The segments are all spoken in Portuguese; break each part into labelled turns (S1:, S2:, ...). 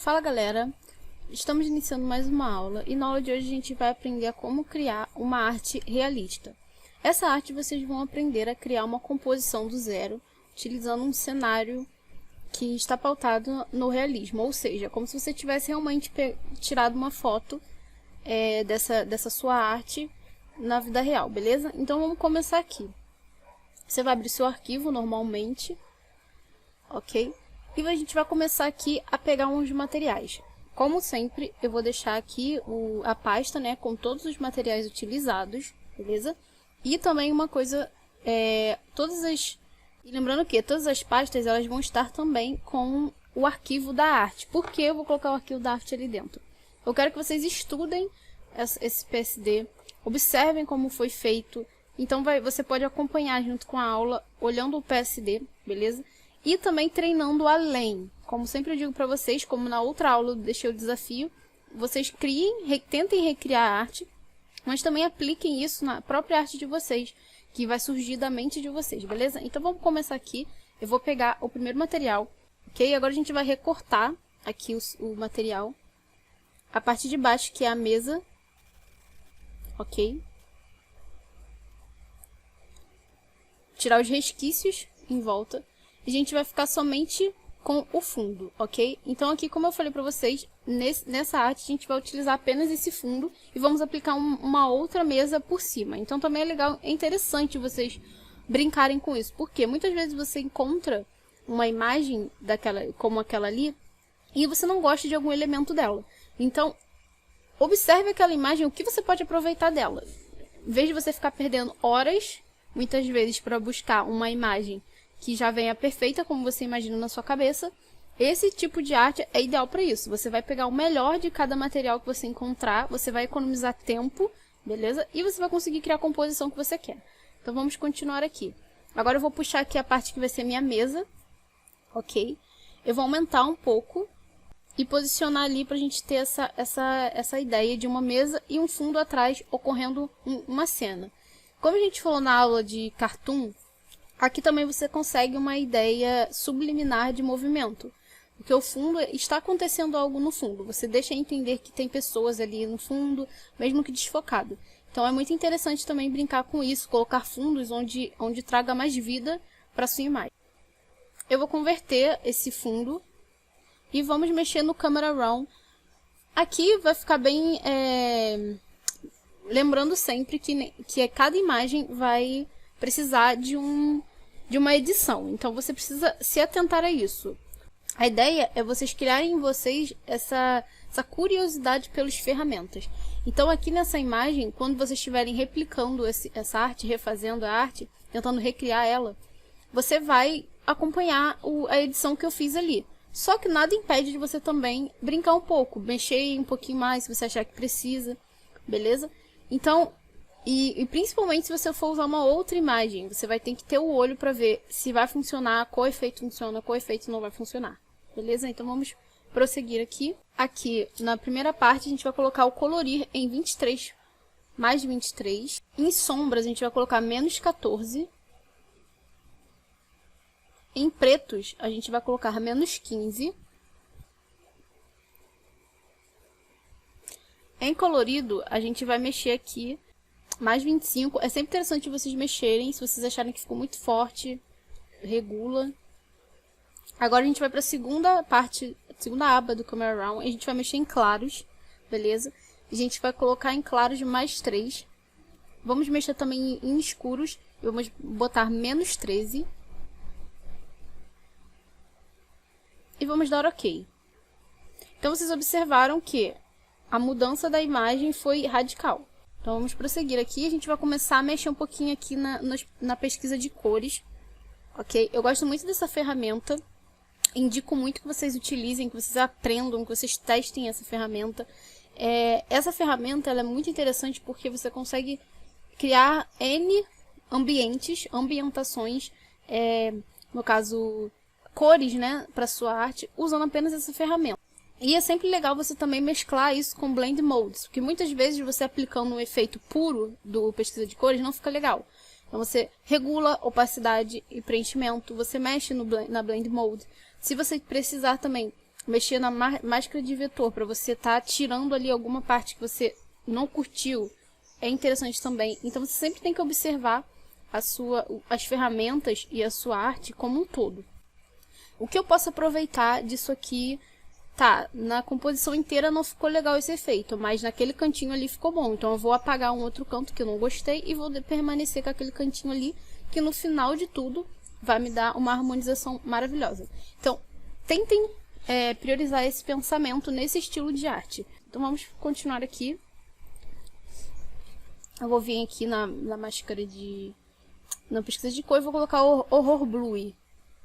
S1: Fala galera, estamos iniciando mais uma aula e na aula de hoje a gente vai aprender a como criar uma arte realista. Essa arte vocês vão aprender a criar uma composição do zero, utilizando um cenário que está pautado no realismo, ou seja, como se você tivesse realmente tirado uma foto dessa sua arte na vida real, beleza? Então vamos começar aqui. Você vai abrir seu arquivo normalmente, ok? E a gente vai começar aqui a pegar uns materiais. Como sempre, eu vou deixar aqui a pasta, né, com todos os materiais utilizados, beleza? E também uma coisa, lembrando que todas as pastas elas vão estar também com o arquivo da arte. Por que eu vou colocar o arquivo da arte ali dentro? Eu quero que vocês estudem esse PSD, observem como foi feito. Então você pode acompanhar junto com a aula, olhando o PSD, beleza? E também treinando além. Como sempre eu digo para vocês, como na outra aula eu deixei o desafio, vocês tentem recriar a arte, mas também apliquem isso na própria arte de vocês, que vai surgir da mente de vocês, beleza? Então vamos começar aqui. Eu vou pegar o primeiro material, ok? Agora a gente vai recortar aqui o material. A parte de baixo, que é a mesa, ok? Tirar os resquícios em volta. A gente vai ficar somente com o fundo, ok? Então aqui, como eu falei para vocês, nessa arte a gente vai utilizar apenas esse fundo e vamos aplicar uma outra mesa por cima. Então também é legal, é interessante vocês brincarem com isso, porque muitas vezes você encontra uma imagem como aquela ali e você não gosta de algum elemento dela. Então, observe aquela imagem, o que você pode aproveitar dela. Em vez de você ficar perdendo horas, muitas vezes, para buscar uma imagem que já venha perfeita, como você imagina na sua cabeça, esse tipo de arte é ideal para isso. Você vai pegar o melhor de cada material que você encontrar, você vai economizar tempo, beleza? E você vai conseguir criar a composição que você quer. Então vamos continuar aqui. Agora eu vou puxar aqui a parte que vai ser minha mesa, ok? Eu vou aumentar um pouco e posicionar ali para a gente ter essa ideia de uma mesa e um fundo atrás ocorrendo uma cena. Como a gente falou na aula de cartoon, aqui também você consegue uma ideia subliminar de movimento. Porque o fundo, está acontecendo algo no fundo. Você deixa entender que tem pessoas ali no fundo, mesmo que desfocado. Então é muito interessante também brincar com isso, colocar fundos onde traga mais vida para a sua imagem. Eu vou converter esse fundo e vamos mexer no Camera Raw. Aqui vai ficar bem... Lembrando sempre que cada imagem vai precisar de uma edição. Então você precisa se atentar a isso. A ideia é vocês criarem em vocês essa curiosidade pelas ferramentas. Então aqui nessa imagem, quando vocês estiverem replicando essa arte, refazendo a arte, tentando recriar ela, você vai acompanhar a edição que eu fiz ali. Só que nada impede de você também brincar um pouco, mexer um pouquinho mais se você achar que precisa, beleza? Então, e principalmente se você for usar uma outra imagem, você vai ter que ter o olho para ver se vai funcionar, qual efeito funciona, qual efeito não vai funcionar. Beleza? Então vamos prosseguir aqui. Aqui, na primeira parte, a gente vai colocar o colorir em 23, mais 23. Em sombras, a gente vai colocar menos 14. Em pretos, a gente vai colocar menos 15. Em colorido, a gente vai mexer aqui mais 25. É sempre interessante vocês mexerem. Se vocês acharem que ficou muito forte, regula. Agora a gente vai para a segunda aba do Camera Raw. A gente vai mexer em claros, beleza? A gente vai colocar em claros mais 3. Vamos mexer também em escuros. Vamos botar menos 13. E vamos dar OK. Então vocês observaram que a mudança da imagem foi radical. Então vamos prosseguir aqui, a gente vai começar a mexer um pouquinho aqui na pesquisa de cores, ok? Eu gosto muito dessa ferramenta, indico muito que vocês utilizem, que vocês aprendam, que vocês testem essa ferramenta. Essa ferramenta ela é muito interessante porque você consegue criar N ambientações, no caso cores, né, para sua arte, usando apenas essa ferramenta. E é sempre legal você também mesclar isso com Blend Modes, porque muitas vezes você aplicando um efeito puro do pesquisa de cores não fica legal. Então você regula opacidade e preenchimento, você mexe na Blend Mode. Se você precisar também mexer na máscara de vetor, para você estar tirando ali alguma parte que você não curtiu, é interessante também. Então você sempre tem que observar as ferramentas e a sua arte como um todo. O que eu posso aproveitar disso aqui? Tá, na composição inteira não ficou legal esse efeito, mas naquele cantinho ali ficou bom. Então eu vou apagar um outro canto que eu não gostei e vou permanecer com aquele cantinho ali, que no final de tudo vai me dar uma harmonização maravilhosa. Então, tentem priorizar esse pensamento nesse estilo de arte. Então vamos continuar aqui. Eu vou vir aqui na máscara na pesquisa de cor e vou colocar o Horror Blue,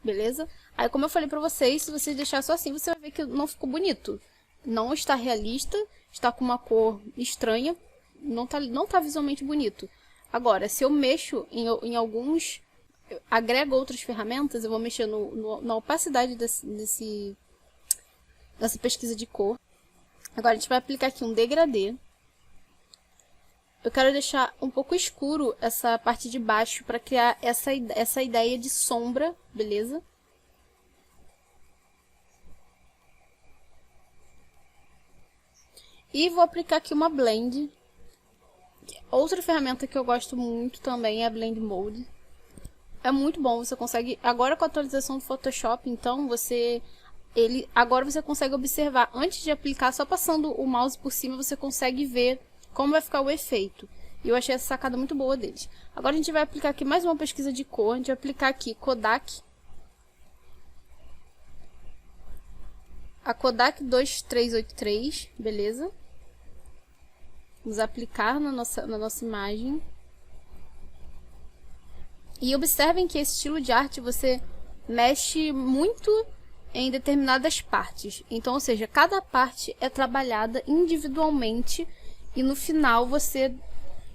S1: beleza? Aí, como eu falei pra vocês, se vocês deixarem só assim, você vai ver que não ficou bonito. Não está realista, está com uma cor estranha, não tá visualmente bonito. Agora, se eu mexo em alguns, agrego outras ferramentas, eu vou mexer na opacidade dessa pesquisa de cor. Agora, a gente vai aplicar aqui um degradê. Eu quero deixar um pouco escuro essa parte de baixo para criar essa ideia de sombra, beleza? E vou aplicar aqui uma blend. Outra ferramenta que eu gosto muito também é a Blend Mode. É muito bom, você consegue... Agora com a atualização do Photoshop, então, agora você consegue observar, antes de aplicar, só passando o mouse por cima, você consegue ver como vai ficar o efeito. E eu achei essa sacada muito boa deles. Agora a gente vai aplicar aqui mais uma pesquisa de cor. A gente vai aplicar aqui Kodak. A Kodak 2383, beleza? Vamos aplicar na nossa imagem. E observem que esse estilo de arte você mexe muito em determinadas partes. Então, ou seja, cada parte é trabalhada individualmente e no final você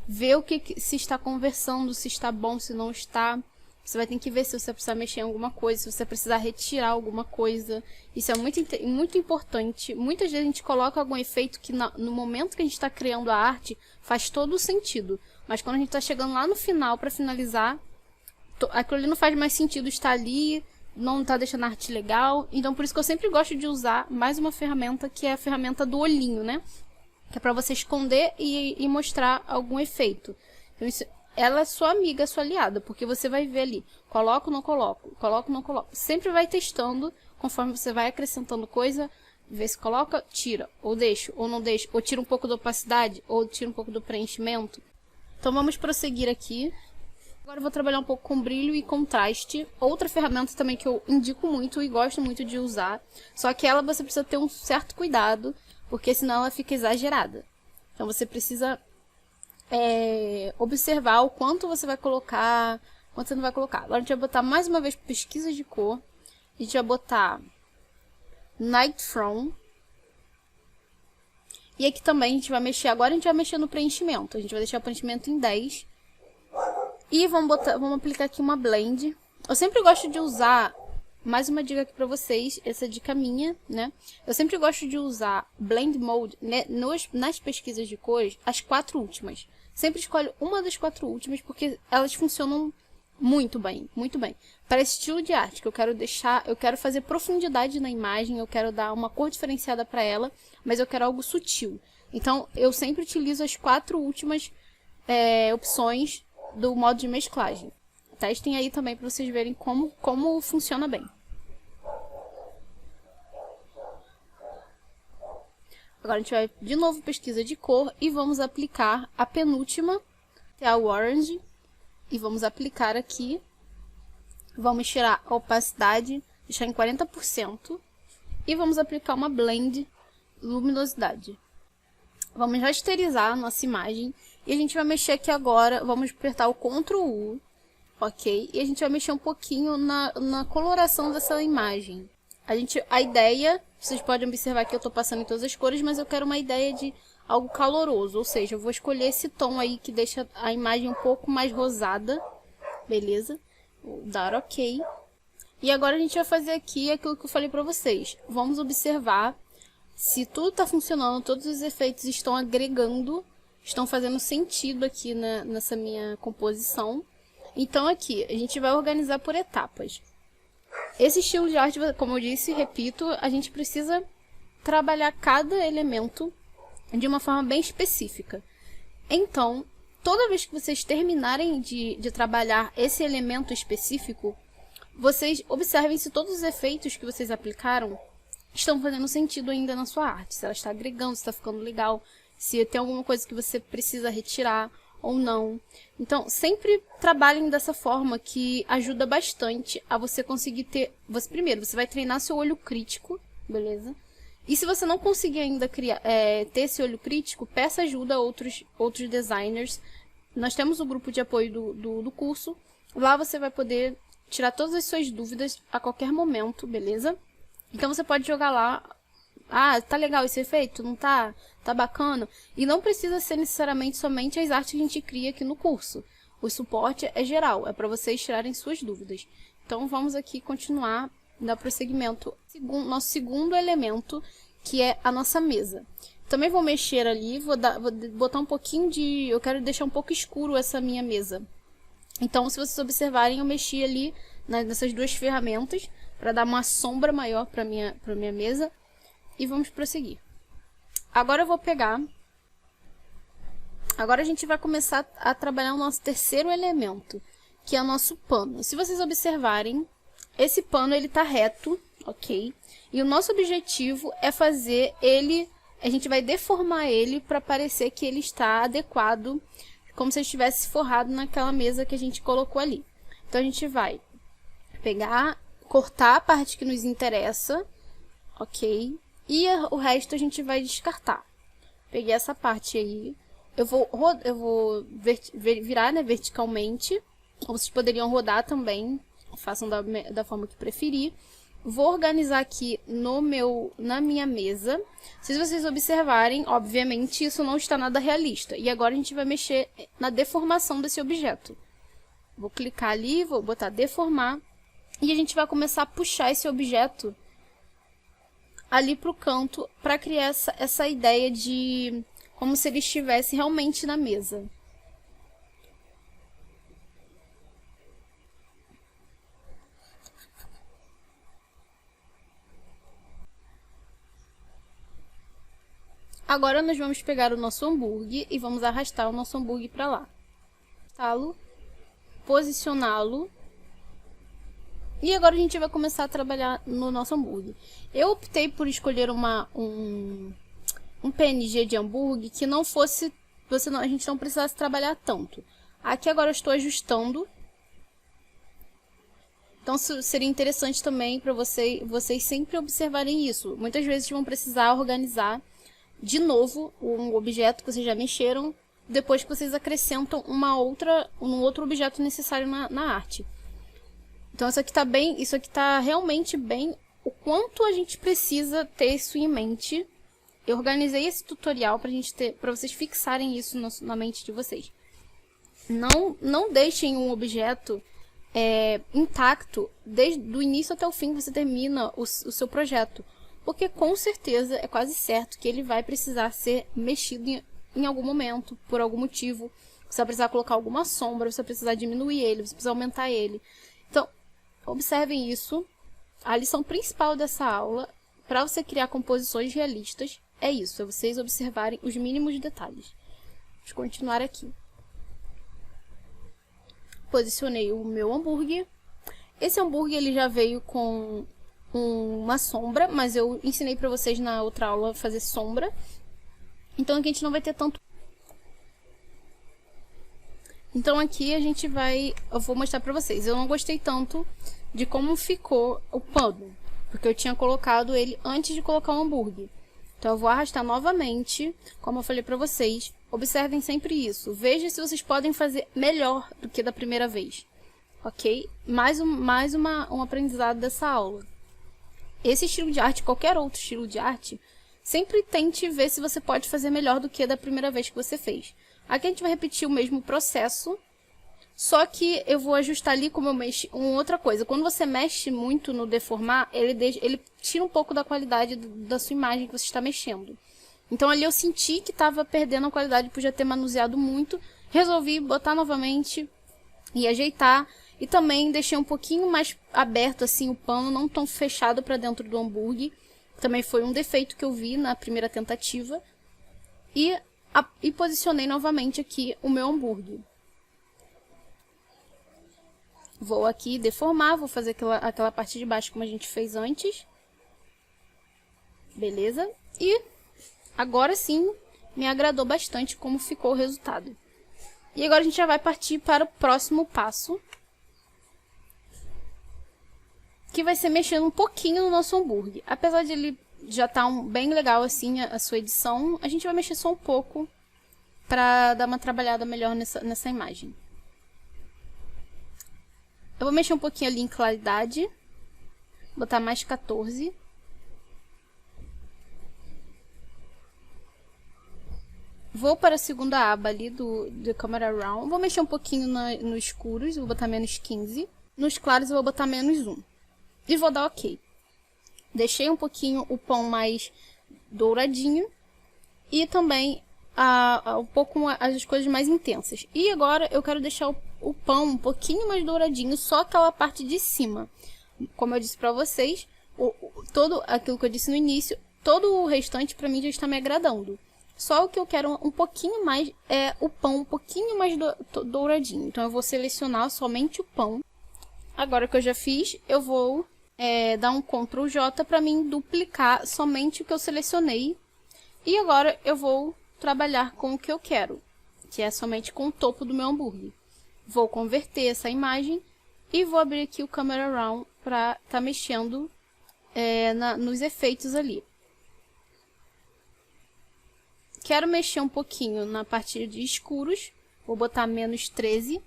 S1: vê se está conversando, se está bom, se não está. Você vai ter que ver se você precisa mexer em alguma coisa, se você precisar retirar alguma coisa. Isso é muito importante. Muitas vezes a gente coloca algum efeito que no momento que a gente está criando a arte faz todo o sentido. Mas quando a gente está chegando lá no final para finalizar, aquilo ali não faz mais sentido estar ali, não está deixando a arte legal. Então por isso que eu sempre gosto de usar mais uma ferramenta, que é a ferramenta do olhinho, né? Que é para você esconder e mostrar algum efeito. Então ela é sua amiga, sua aliada, porque você vai ver ali, coloco, não coloco, coloco, não coloco. Sempre vai testando, conforme você vai acrescentando coisa, vê se coloca, tira, ou deixa, ou não deixa, ou tira um pouco da opacidade, ou tira um pouco do preenchimento. Então vamos prosseguir aqui. Agora eu vou trabalhar um pouco com brilho e contraste. Outra ferramenta também que eu indico muito e gosto muito de usar, só que ela você precisa ter um certo cuidado, porque senão ela fica exagerada. Então você precisa observar o quanto você vai colocar, quanto você não vai colocar. Agora a gente vai botar mais uma vez pesquisa de cor. A gente vai botar Night From. E aqui também a gente vai mexer, agora a gente vai mexer no preenchimento. A gente vai deixar o preenchimento em 10. E vamos aplicar aqui uma blend. Eu sempre gosto de usar, mais uma dica aqui pra vocês, essa dica minha, né? Eu sempre gosto de usar Blend Mode, né, nas pesquisas de cores, as 4 últimas. Sempre escolho uma das 4 últimas, porque elas funcionam muito bem, muito bem. Para esse estilo de arte que eu quero fazer profundidade na imagem, eu quero dar uma cor diferenciada para ela, mas eu quero algo sutil. Então, eu sempre utilizo as 4 últimas opções do modo de mesclagem. Testem aí também para vocês verem como funciona bem. Agora a gente vai de novo pesquisa de cor e vamos aplicar a penúltima, que é a Orange. E vamos aplicar aqui. Vamos tirar a opacidade, deixar em 40%. E vamos aplicar uma blend luminosidade. Vamos rasterizar a nossa imagem. E a gente vai mexer aqui agora, vamos apertar o Ctrl U, ok? E a gente vai mexer um pouquinho na coloração dessa imagem. A ideia, vocês podem observar que eu estou passando em todas as cores, mas eu quero uma ideia de algo caloroso. Ou seja, eu vou escolher esse tom aí que deixa a imagem um pouco mais rosada, beleza? Vou dar ok. E agora a gente vai fazer aqui aquilo que eu falei para vocês. Vamos observar se tudo está funcionando, todos os efeitos estão agregando, estão fazendo sentido aqui nessa minha composição. Então aqui, a gente vai organizar por etapas. Esse estilo de arte, como eu disse, repito, a gente precisa trabalhar cada elemento de uma forma bem específica. Então, toda vez que vocês terminarem de trabalhar esse elemento específico, vocês observem se todos os efeitos que vocês aplicaram estão fazendo sentido ainda na sua arte. Se ela está agregando, se está ficando legal, se tem alguma coisa que você precisa retirar ou não. Então, sempre trabalhem dessa forma, que ajuda bastante a você conseguir ter... Primeiro, você vai treinar seu olho crítico, beleza? E se você não conseguir ainda ter esse olho crítico, peça ajuda a outros designers. Nós temos o grupo de apoio do curso. Lá você vai poder tirar todas as suas dúvidas a qualquer momento, beleza? Então você pode jogar lá, tá legal esse efeito? Não tá? Tá bacana? E não precisa ser necessariamente somente as artes que a gente cria aqui no curso. O suporte é geral, é para vocês tirarem suas dúvidas. Então vamos aqui continuar, dar prosseguimento. Nosso segundo elemento, que é a nossa mesa. Também vou mexer ali, vou botar um pouquinho de... Eu quero deixar um pouco escuro essa minha mesa. Então, se vocês observarem, eu mexi ali nessas duas ferramentas para dar uma sombra maior para minha mesa. E vamos prosseguir. Agora eu vou pegar... Agora a gente vai começar a trabalhar o nosso terceiro elemento, que é o nosso pano. Se vocês observarem, esse pano ele tá reto, ok? E o nosso objetivo é fazer ele... A gente vai deformar ele para parecer que ele está adequado, como se ele estivesse forrado naquela mesa que a gente colocou ali. Então a gente vai pegar, cortar a parte que nos interessa, ok? E o resto a gente vai descartar. Peguei essa parte aí. Eu vou virar, né, verticalmente. Vocês poderiam rodar também. Façam da forma que preferir. Vou organizar aqui na minha mesa. Se vocês observarem, obviamente, isso não está nada realista. E agora a gente vai mexer na deformação desse objeto. Vou clicar ali, vou botar deformar. E a gente vai começar a puxar esse objeto ali para o canto, para criar essa ideia de como se ele estivesse realmente na mesa. Agora nós vamos pegar o nosso hambúrguer e vamos arrastar o nosso hambúrguer para lá. Posicioná-lo. E agora a gente vai começar a trabalhar no nosso hambúrguer. Eu optei por escolher um PNG de hambúrguer que não fosse... a gente não precisasse trabalhar tanto. Aqui agora eu estou ajustando. Então seria interessante também para vocês sempre observarem isso. Muitas vezes vão precisar organizar de novo um objeto que vocês já mexeram, depois que vocês acrescentam um outro objeto necessário na arte. Então isso aqui tá realmente bem o quanto a gente precisa ter isso em mente. Eu organizei esse tutorial para vocês fixarem isso na mente de vocês. Não deixem um objeto intacto desde o início até o fim que você termina o seu projeto. Porque com certeza é quase certo que ele vai precisar ser mexido em algum momento, por algum motivo. Você vai precisar colocar alguma sombra, você vai precisar diminuir ele, você precisa aumentar ele. Então, observem isso. A lição principal dessa aula, para você criar composições realistas, é isso. É vocês observarem os mínimos detalhes. Vamos continuar aqui. Posicionei o meu hambúrguer. Esse hambúrguer ele já veio com uma sombra, mas eu ensinei para vocês na outra aula a fazer sombra. Então aqui a gente não vai ter tanto. Então aqui eu vou mostrar para vocês. Eu não gostei tanto de como ficou o pano, porque eu tinha colocado ele antes de colocar o hambúrguer. Então eu vou arrastar novamente, como eu falei para vocês. Observem sempre isso. Veja se vocês podem fazer melhor do que da primeira vez. Ok? Mais um aprendizado dessa aula. Esse estilo de arte, qualquer outro estilo de arte, sempre tente ver se você pode fazer melhor do que da primeira vez que você fez. Aqui a gente vai repetir o mesmo processo, só que eu vou ajustar ali como eu mexi. Outra coisa, quando você mexe muito no deformar, ele tira um pouco da qualidade da sua imagem que você está mexendo. Então ali eu senti que estava perdendo a qualidade por já ter manuseado muito, resolvi botar novamente e ajeitar. E também deixei um pouquinho mais aberto assim o pano, não tão fechado para dentro do hambúrguer. Também foi um defeito que eu vi na primeira tentativa. E posicionei novamente aqui o meu hambúrguer. Vou aqui deformar, vou fazer aquela parte de baixo como a gente fez antes. Beleza? E agora sim, me agradou bastante como ficou o resultado. E agora a gente já vai partir para o próximo passo, que vai ser mexendo um pouquinho no nosso hambúrguer. Apesar de ele já estar bem legal assim a sua edição, a gente vai mexer só um pouco para dar uma trabalhada melhor nessa imagem. Eu vou mexer um pouquinho ali em claridade, botar mais 14. Vou para a segunda aba ali do Camera Raw. Vou mexer um pouquinho nos escuros, vou botar menos 15. Nos claros eu vou botar menos 1. E vou dar OK. Deixei um pouquinho o pão mais douradinho. E também um pouco as coisas mais intensas. E agora eu quero deixar o pão um pouquinho mais douradinho, só aquela parte de cima. Como eu disse pra vocês, todo aquilo que eu disse no início, todo o restante pra mim já está me agradando. Só o que eu quero um pouquinho mais é o pão um pouquinho mais douradinho. Então eu vou selecionar somente o pão. Agora que eu já fiz, eu vou dar um Ctrl J para mim duplicar somente o que eu selecionei. E agora eu vou trabalhar com o que eu quero, que é somente com o topo do meu hambúrguer. Vou converter essa imagem e vou abrir aqui o Camera Raw para estar mexendo nos efeitos ali. Quero mexer um pouquinho na parte de escuros, vou botar menos 13.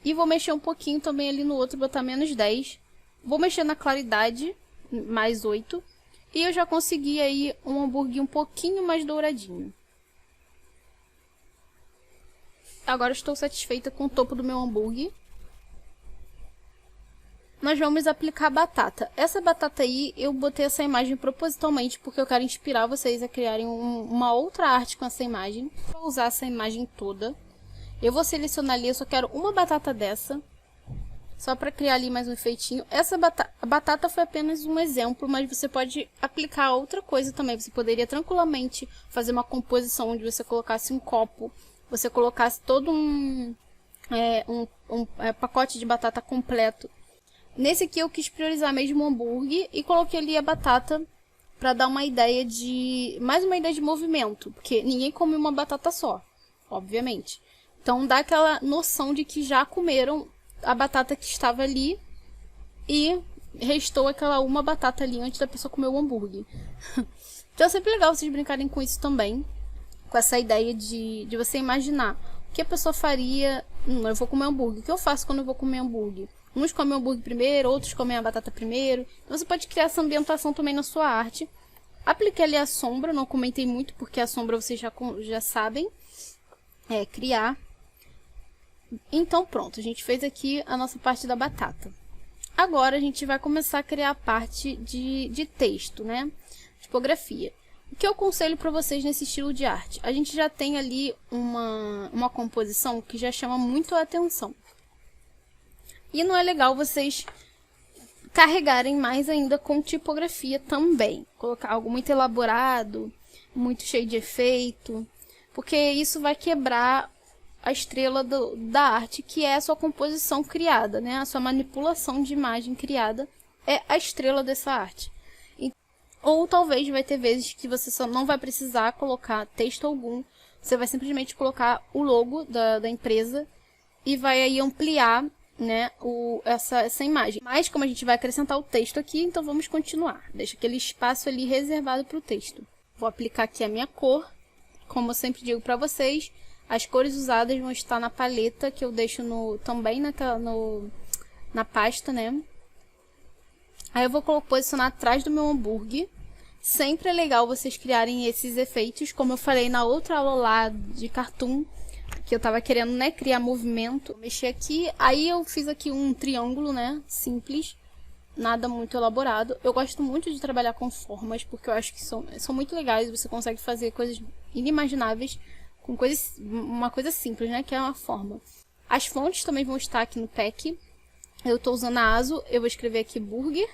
S1: E vou mexer um pouquinho também ali no outro, botar menos 10. Vou mexer na claridade, mais 8. E eu já consegui aí um hambúrguer um pouquinho mais douradinho. Agora estou satisfeita com o topo do meu hambúrguer. Nós vamos aplicar batata. Essa batata aí, eu botei essa imagem propositalmente porque eu quero inspirar vocês a criarem uma outra arte com essa imagem. Vou usar essa imagem toda. Eu vou selecionar ali, eu só quero uma batata dessa. Só para criar ali mais um efeitinho. A batata foi apenas um exemplo, mas você pode aplicar outra coisa também. Você poderia tranquilamente fazer uma composição onde você colocasse um copo. Você colocasse todo um pacote de batata completo. Nesse aqui eu quis priorizar mesmo o hambúrguer e coloquei ali a batata para dar uma ideia mais uma ideia de movimento, porque ninguém come uma batata só, obviamente. Então dá aquela noção de que já comeram a batata que estava ali e restou aquela uma batata ali antes da pessoa comer o hambúrguer. Então é sempre legal vocês brincarem com isso também, com essa ideia de você imaginar o que a pessoa faria. Eu vou comer hambúrguer, o que eu faço quando eu vou comer hambúrguer? Uns comem o hambúrguer primeiro, outros comem a batata primeiro. Então, você pode criar essa ambientação também na sua arte. Apliquei ali a sombra, não comentei muito porque a sombra vocês já sabem criar. Então pronto, a gente fez aqui a nossa parte da batata. Agora a gente vai começar a criar a parte de texto, né? Tipografia. O que eu aconselho para vocês nesse estilo de arte? A gente já tem ali uma composição que já chama muito a atenção. E não é legal vocês carregarem mais ainda com tipografia também. Colocar algo muito elaborado, muito cheio de efeito, porque isso vai quebrar a estrela da arte, que é a sua composição criada, né? A sua manipulação de imagem criada é a estrela dessa arte. Ou talvez vai ter vezes que você só não vai precisar colocar texto algum, você vai simplesmente colocar o logo da empresa e vai aí ampliar, né, essa imagem. Mas como a gente vai acrescentar o texto aqui, então vamos continuar. Deixa aquele espaço ali reservado para o texto. Vou aplicar aqui a minha cor. Como eu sempre digo para vocês, as cores usadas vão estar na paleta que eu deixo também na pasta, né? Aí eu vou posicionar atrás do meu hambúrguer. Sempre é legal vocês criarem esses efeitos, como eu falei na outra aula lá de cartoon, que eu tava querendo, né, criar movimento. Mexer aqui, aí eu fiz aqui um triângulo, né, simples, nada muito elaborado. Eu gosto muito de trabalhar com formas, porque eu acho que são muito legais, você consegue fazer coisas inimagináveis com uma coisa simples, né, que é uma forma. As fontes também vão estar aqui no pack. Eu estou usando a ASO, eu vou escrever aqui burger.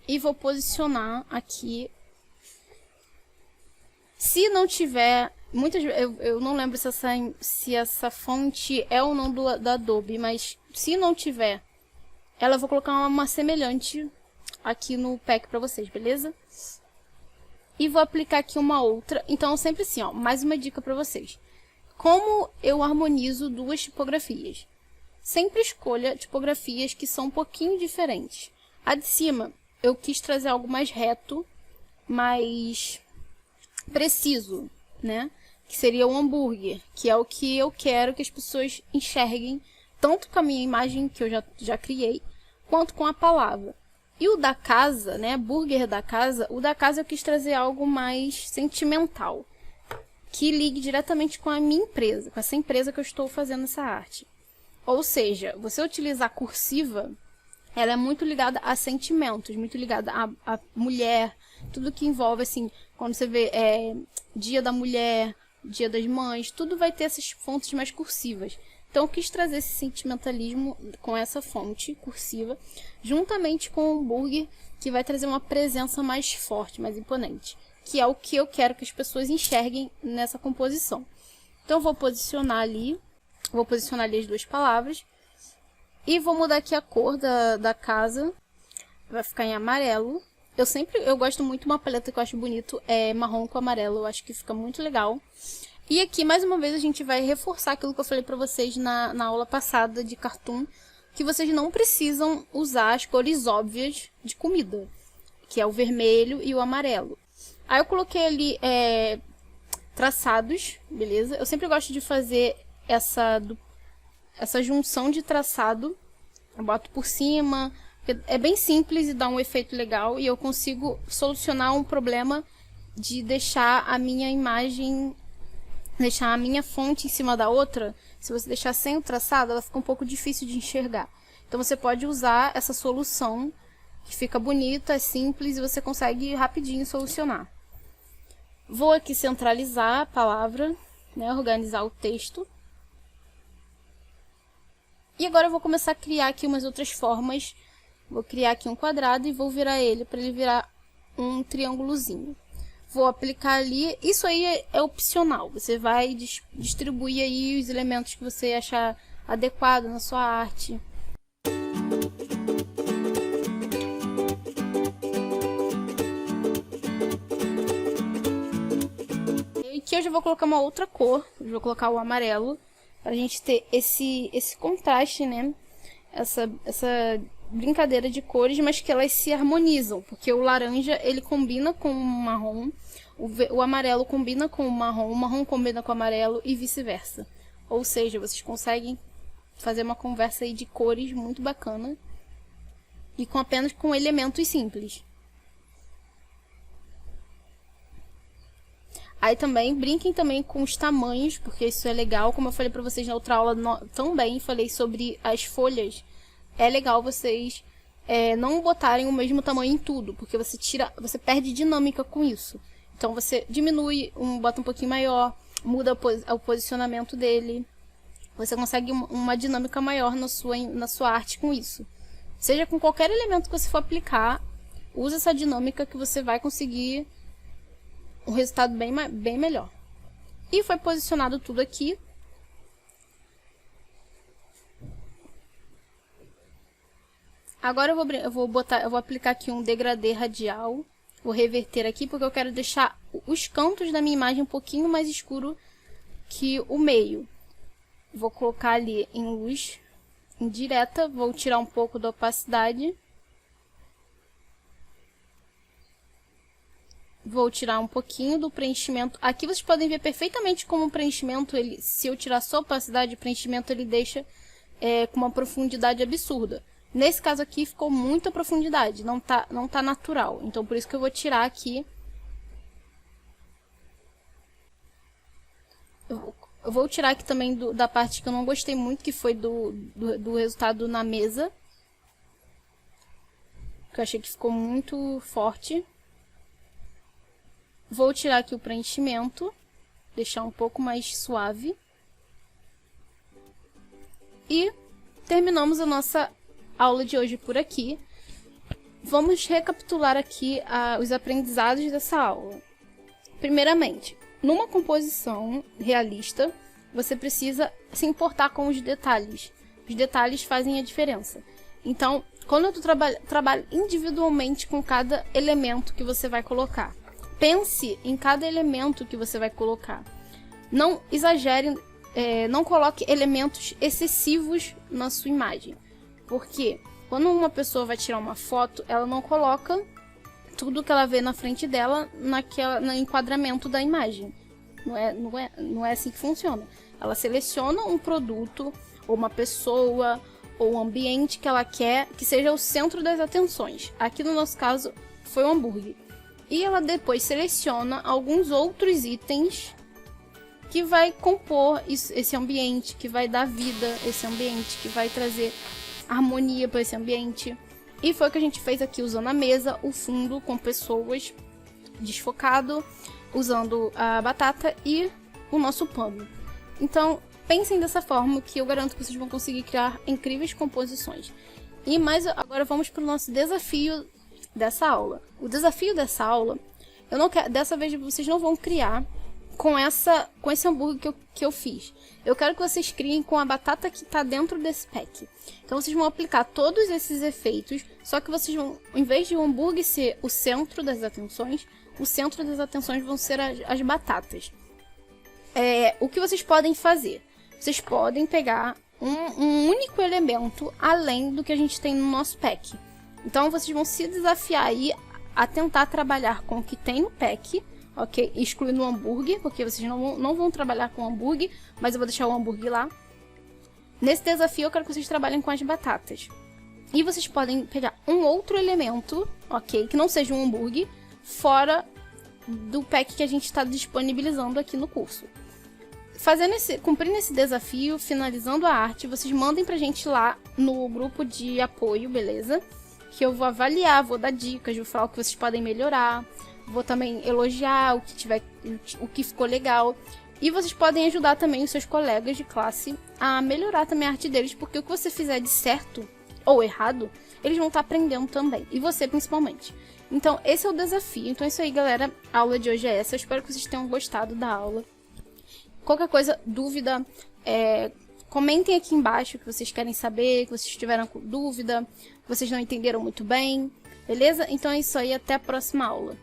S1: E vou posicionar aqui. Se não tiver, eu não lembro se essa fonte é ou não da Adobe, mas se não tiver, eu vou colocar uma semelhante aqui no pack para vocês, beleza? E vou aplicar aqui uma outra. Então, sempre assim, ó, mais uma dica para vocês. Como eu harmonizo duas tipografias? Sempre escolha tipografias que são um pouquinho diferentes. A de cima, eu quis trazer algo mais reto, mais preciso, né? Que seria o hambúrguer, que é o que eu quero que as pessoas enxerguem, tanto com a minha imagem, que eu já criei, quanto com a palavra. E o da casa, né? Burger da casa, o da casa eu quis trazer algo mais sentimental, que ligue diretamente com a minha empresa, com essa empresa que eu estou fazendo essa arte. Ou seja, você utilizar cursiva, ela é muito ligada a sentimentos, muito ligada a mulher, tudo que envolve, assim, quando você vê Dia da Mulher, Dia das Mães, tudo vai ter essas fontes mais cursivas. Então, eu quis trazer esse sentimentalismo com essa fonte cursiva, juntamente com o hambúrguer, que vai trazer uma presença mais forte, mais imponente, que é o que eu quero que as pessoas enxerguem nessa composição. Então, eu vou posicionar ali as duas palavras, e vou mudar aqui a cor da casa, vai ficar em amarelo. Eu gosto muito de uma paleta que eu acho bonito, é marrom com amarelo, eu acho que fica muito legal. E aqui, mais uma vez, a gente vai reforçar aquilo que eu falei pra vocês na aula passada de cartoon, que vocês não precisam usar as cores óbvias de comida, que é o vermelho e o amarelo. Aí eu coloquei ali traçados, beleza? Eu sempre gosto de fazer essa junção de traçado, eu boto por cima, é bem simples e dá um efeito legal, e eu consigo solucionar um problema de deixar a minha imagem, deixar a minha fonte em cima da outra. Se você deixar sem o traçado, ela fica um pouco difícil de enxergar. Então você pode usar essa solução, que fica bonita, é simples, e você consegue rapidinho solucionar. Vou aqui centralizar a palavra, né, organizar o texto. E agora eu vou começar a criar aqui umas outras formas. Vou criar aqui um quadrado e vou virar ele para ele virar um triângulozinho. Vou aplicar ali, isso aí é opcional, você vai distribuir aí os elementos que você achar adequado na sua arte. E aqui eu já vou colocar uma outra cor, eu vou colocar o amarelo, para a gente ter esse contraste, né? Essa brincadeira de cores, mas que elas se harmonizam, porque o laranja ele combina com o marrom, o amarelo combina com o marrom combina com o amarelo e vice-versa. Ou seja, vocês conseguem fazer uma conversa aí de cores muito bacana e apenas com elementos simples. Aí também, brinquem também com os tamanhos, porque isso é legal. Como eu falei pra vocês na outra aula, também falei sobre as folhas. É legal vocês não botarem o mesmo tamanho em tudo, porque você perde dinâmica com isso. Então você diminui, bota um pouquinho maior, muda o posicionamento dele. Você consegue uma dinâmica maior na sua arte com isso. Seja com qualquer elemento que você for aplicar, use essa dinâmica que você vai conseguir um resultado bem melhor. E foi posicionado tudo aqui. Agora eu vou aplicar aqui um degradê radial. Vou reverter aqui porque eu quero deixar os cantos da minha imagem um pouquinho mais escuro que o meio. Vou colocar ali em luz indireta, vou tirar um pouco da opacidade. Vou tirar um pouquinho do preenchimento. Aqui vocês podem ver perfeitamente como o preenchimento, se eu tirar só a opacidade, o preenchimento ele deixa com uma profundidade absurda. Nesse caso aqui ficou muita profundidade, não tá natural. Então por isso que eu vou tirar aqui. Eu vou tirar aqui também da parte que eu não gostei muito, que foi do resultado na mesa. Que eu achei que ficou muito forte. Vou tirar aqui o preenchimento, deixar um pouco mais suave. E terminamos a nossa aula de hoje por aqui. Vamos recapitular aqui os aprendizados dessa aula. Primeiramente, numa composição realista, você precisa se importar com os detalhes. Os detalhes fazem a diferença. Então, quando tu trabalha individualmente com cada elemento que você vai colocar, pense em cada elemento que você vai colocar. Não exagere, não coloque elementos excessivos na sua imagem. Porque quando uma pessoa vai tirar uma foto, ela não coloca tudo que ela vê na frente dela no enquadramento da imagem. Não é assim que funciona. Ela seleciona um produto, ou uma pessoa, ou um ambiente que ela quer que seja o centro das atenções. Aqui no nosso caso foi o hambúrguer. E ela depois seleciona alguns outros itens que vai compor esse ambiente, que vai dar vida a esse ambiente, que vai trazer harmonia para esse ambiente. E foi o que a gente fez aqui, usando a mesa, o fundo com pessoas, desfocado, usando a batata e o nosso pano. Então, pensem dessa forma, que eu garanto que vocês vão conseguir criar incríveis composições. E mais agora vamos para o nosso desafio dessa aula. O desafio dessa aula, dessa vez vocês não vão criar com esse hambúrguer que eu fiz. Eu quero que vocês criem com a batata que está dentro desse pack. Então vocês vão aplicar todos esses efeitos, só que vocês vão, em vez de o hambúrguer ser o centro das atenções, o centro das atenções vão ser as batatas. O que vocês podem fazer? Vocês podem pegar um único elemento além do que a gente tem no nosso pack. Então vocês vão se desafiar aí a tentar trabalhar com o que tem no pack, ok? Excluindo o hambúrguer, porque vocês não vão trabalhar com o hambúrguer, mas eu vou deixar o hambúrguer lá. Nesse desafio eu quero que vocês trabalhem com as batatas. E vocês podem pegar um outro elemento, ok? Que não seja um hambúrguer, fora do pack que a gente está disponibilizando aqui no curso. Cumprindo esse desafio, finalizando a arte, vocês mandem pra gente lá no grupo de apoio, beleza? Que eu vou avaliar, vou dar dicas, vou falar o que vocês podem melhorar, vou também elogiar o que ficou legal. E vocês podem ajudar também os seus colegas de classe a melhorar também a arte deles, porque o que você fizer de certo ou errado, eles vão estar aprendendo também, e você principalmente. Então esse é o desafio. Então é isso aí, galera, a aula de hoje é essa. Eu espero que vocês tenham gostado da aula. Qualquer coisa, dúvida, comentem aqui embaixo o que vocês querem saber, que vocês tiveram dúvida, que vocês não entenderam muito bem, beleza? Então é isso aí, até a próxima aula.